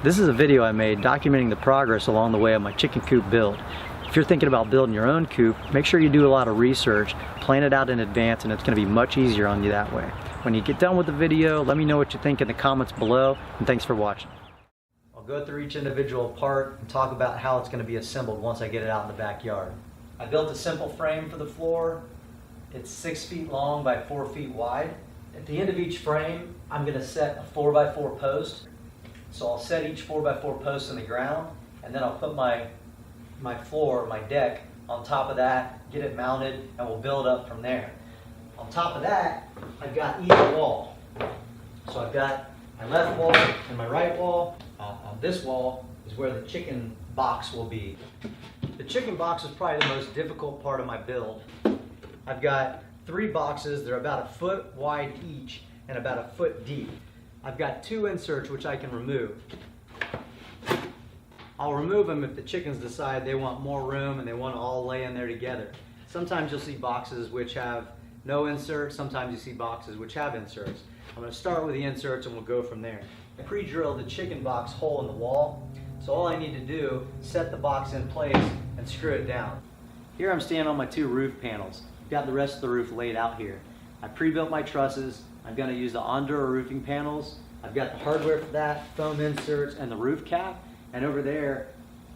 This is a video I made documenting the progress along the way of my chicken coop build. If you're thinking about building your own coop, make sure you do a lot of research, plan it out in advance, and it's going to be much easier on you that way. When you get done with the video, let me know what you think in the comments below, and thanks for watching. I'll go through each individual part and talk about how it's going to be assembled once I get it out in the backyard. I built a simple frame for the floor. It's 6 feet long by 4 feet wide. At the end of each frame, I'm going to set a 4x4 post. So I'll set each 4x4 post in the ground, and then I'll put my floor, my deck, on top of that, get it mounted, and we'll build up from there. On top of that, I've got each wall. So I've got my left wall and my right wall. This wall is where the chicken box will be. The chicken box is probably the most difficult part of my build. I've got 3 boxes. They're about 1 foot wide each and about 1 foot deep. I've got 2 inserts which I can remove. I'll remove them if the chickens decide they want more room and they want to all lay in there together. Sometimes you'll see boxes which have no inserts, sometimes you see boxes which have inserts. I'm going to start with the inserts and we'll go from there. I pre-drilled the chicken box hole in the wall, so all I need to do is set the box in place and screw it down. Here I'm standing on my 2 roof panels. I've got the rest of the roof laid out here. I pre-built my trusses. I'm going to use the Ondura roofing panels. I've got the hardware for that, foam inserts, and the roof cap. And over there,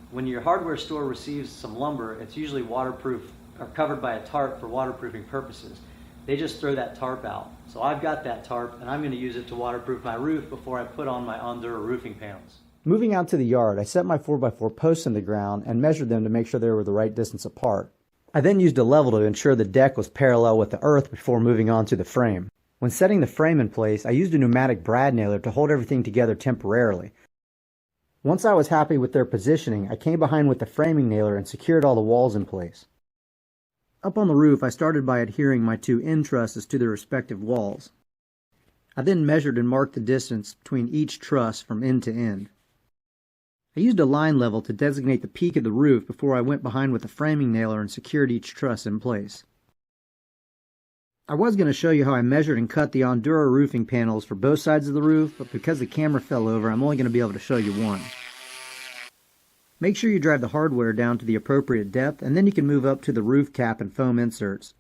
when your hardware store receives some lumber, it's usually waterproof or covered by a tarp for waterproofing purposes. They just throw that tarp out. So I've got that tarp, and I'm going to use it to waterproof my roof before I put on my Ondura roofing panels. Moving out to the yard, I set my 4x4 posts in the ground and measured them to make sure they were the right distance apart. I then used a level to ensure the deck was parallel with the earth before moving on to the frame. When setting the frame in place, I used a pneumatic brad nailer to hold everything together temporarily. Once I was happy with their positioning, I came behind with the framing nailer and secured all the walls in place. Up on the roof, I started by adhering my 2 end trusses to their respective walls. I then measured and marked the distance between each truss from end to end. I used a line level to designate the peak of the roof before I went behind with the framing nailer and secured each truss in place. I was going to show you how I measured and cut the Ondura roofing panels for both sides of the roof, but because the camera fell over, I'm only going to be able to show you one. Make sure you drive the hardware down to the appropriate depth, and then you can move up to the roof cap and foam inserts.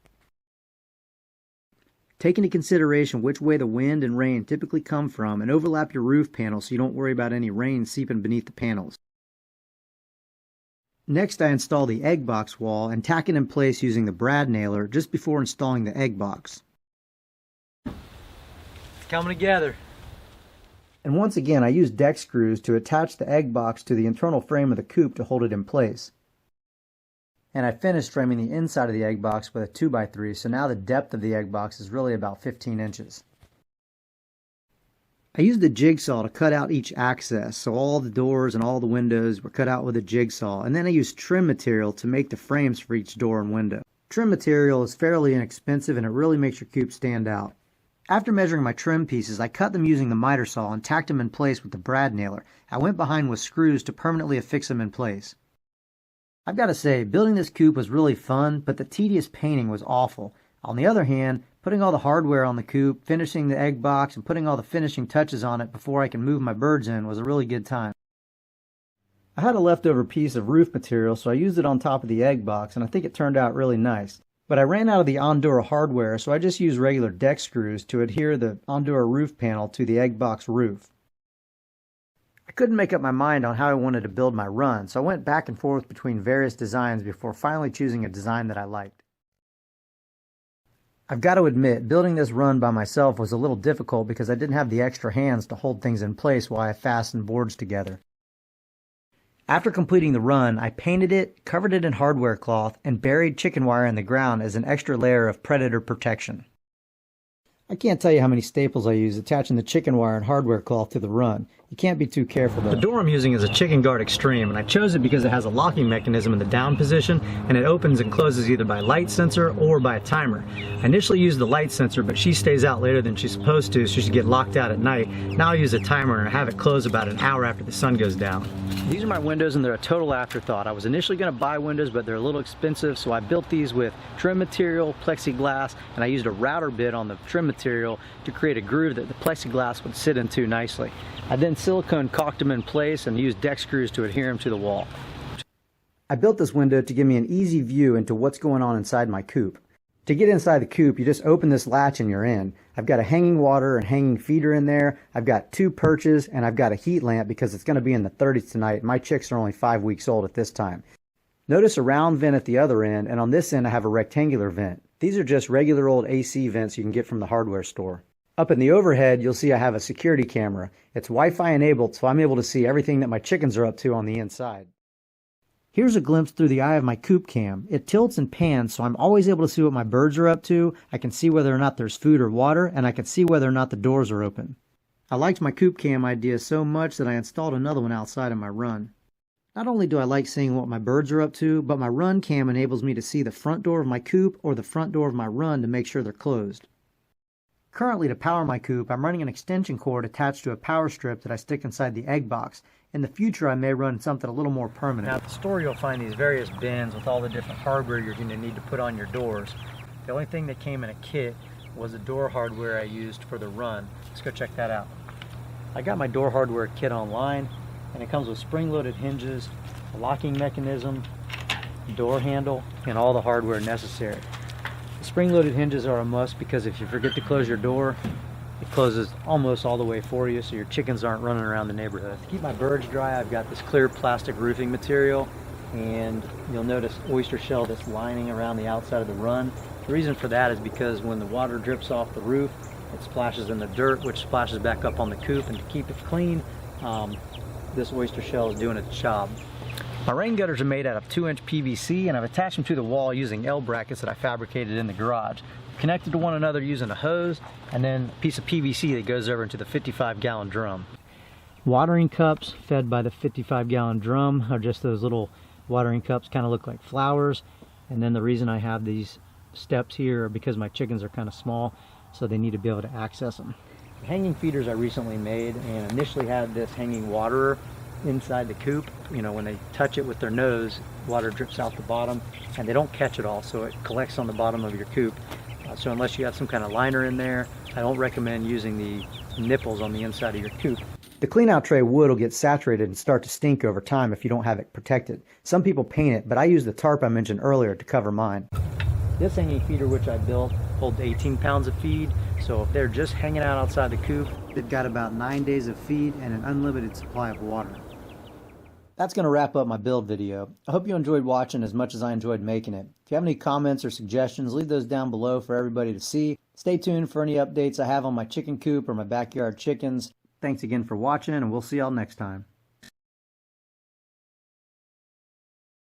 Take into consideration which way the wind and rain typically come from, and overlap your roof panel so you don't worry about any rain seeping beneath the panels. Next, I install the egg box wall and tack it in place using the brad nailer just before installing the egg box. It's coming together. And once again, I use deck screws to attach the egg box to the internal frame of the coop to hold it in place. And I finished framing the inside of the egg box with a 2x3, so now the depth of the egg box is really about 15 inches. I used the jigsaw to cut out each access, so all the doors and all the windows were cut out with a jigsaw, and then I used trim material to make the frames for each door and window. Trim material is fairly inexpensive and it really makes your coop stand out. After measuring my trim pieces, I cut them using the miter saw and tacked them in place with the brad nailer. I went behind with screws to permanently affix them in place. I've got to say, building this coop was really fun, but the tedious painting was awful. On the other hand, putting all the hardware on the coop, finishing the egg box, and putting all the finishing touches on it before I can move my birds in was a really good time. I had a leftover piece of roof material, so I used it on top of the egg box, and I think it turned out really nice. But I ran out of the Ondura hardware, so I just used regular deck screws to adhere the Ondura roof panel to the egg box roof. I couldn't make up my mind on how I wanted to build my run, so I went back and forth between various designs before finally choosing a design that I liked. I've got to admit, building this run by myself was a little difficult because I didn't have the extra hands to hold things in place while I fastened boards together. After completing the run, I painted it, covered it in hardware cloth, and buried chicken wire in the ground as an extra layer of predator protection. I can't tell you how many staples I use attaching the chicken wire and hardware cloth to the run. You can't be too careful though. The door I'm using is a chickenguard Extreme, and I chose it because it has a locking mechanism in the down position, and it opens and closes either by light sensor or by a timer. I initially used the light sensor, but she stays out later than she's supposed to, so she get locked out at night. Now I use a timer and I have it close about an hour after the sun goes down. These are my windows, and they're a total afterthought. I was initially going to buy windows, but they're a little expensive, so I built these with trim material, plexiglass, and I used a router bit on the trim material to create a groove that the plexiglass would sit into nicely. I then silicone caulked them in place and used deck screws to adhere them to the wall. I built this window to give me an easy view into what's going on inside my coop. To get inside the coop, you just open this latch and you're in. I've got a hanging water and hanging feeder in there. I've got 2 perches and I've got a heat lamp because it's going to be in the 30s tonight. My chicks are only 5 weeks old at this time. Notice a round vent at the other end, and on this end I have a rectangular vent. These are just regular old AC vents you can get from the hardware store. Up in the overhead, you'll see I have a security camera. It's Wi-Fi enabled, so I'm able to see everything that my chickens are up to on the inside. Here's a glimpse through the eye of my coop cam. It tilts and pans, so I'm always able to see what my birds are up to. I can see whether or not there's food or water, and I can see whether or not the doors are open. I liked my coop cam idea so much that I installed another one outside of my run. Not only do I like seeing what my birds are up to, but my run cam enables me to see the front door of my coop or the front door of my run to make sure they're closed. Currently, to power my coop, I'm running an extension cord attached to a power strip that I stick inside the egg box. In the future, I may run something a little more permanent. Now, at the store, you'll find these various bins with all the different hardware you're going to need to put on your doors. The only thing that came in a kit was the door hardware I used for the run. Let's go check that out. I got my door hardware kit online, and it comes with spring-loaded hinges, a locking mechanism, door handle, and all the hardware necessary. The spring-loaded hinges are a must because if you forget to close your door, it closes almost all the way for you, so your chickens aren't running around the neighborhood. To keep my birds dry, I've got this clear plastic roofing material, and you'll notice oyster shell that's lining around the outside of the run. The reason for that is because when the water drips off the roof, it splashes in the dirt, which splashes back up on the coop, and to keep it clean, this oyster shell is doing its job. My rain gutters are made out of 2-inch PVC, and I've attached them to the wall using L brackets that I fabricated in the garage. Connected to one another using a hose, and then a piece of PVC that goes over into the 55-gallon drum. Watering cups fed by the 55-gallon drum are just those little watering cups, kind of look like flowers. And then the reason I have these steps here are because my chickens are kind of small, so they need to be able to access them. The hanging feeders I recently made, and initially had this hanging waterer inside the coop. You know, when they touch it with their nose, water drips out the bottom, and they don't catch it all, so it collects on the bottom of your coop. So unless you have some kind of liner in there, I don't recommend using the nipples on the inside of your coop. The cleanout tray wood will get saturated and start to stink over time if you don't have it protected. Some people paint it, but I use the tarp I mentioned earlier to cover mine. This hanging feeder which I built holds 18 pounds of feed, so if they're just hanging out outside the coop, they've got about 9 days of feed and an unlimited supply of water. That's going to wrap up my build video. I hope you enjoyed watching as much as I enjoyed making it. If you have any comments or suggestions, leave those down below for everybody to see. Stay tuned for any updates I have on my chicken coop or my backyard chickens. Thanks again for watching, and we'll see y'all next time.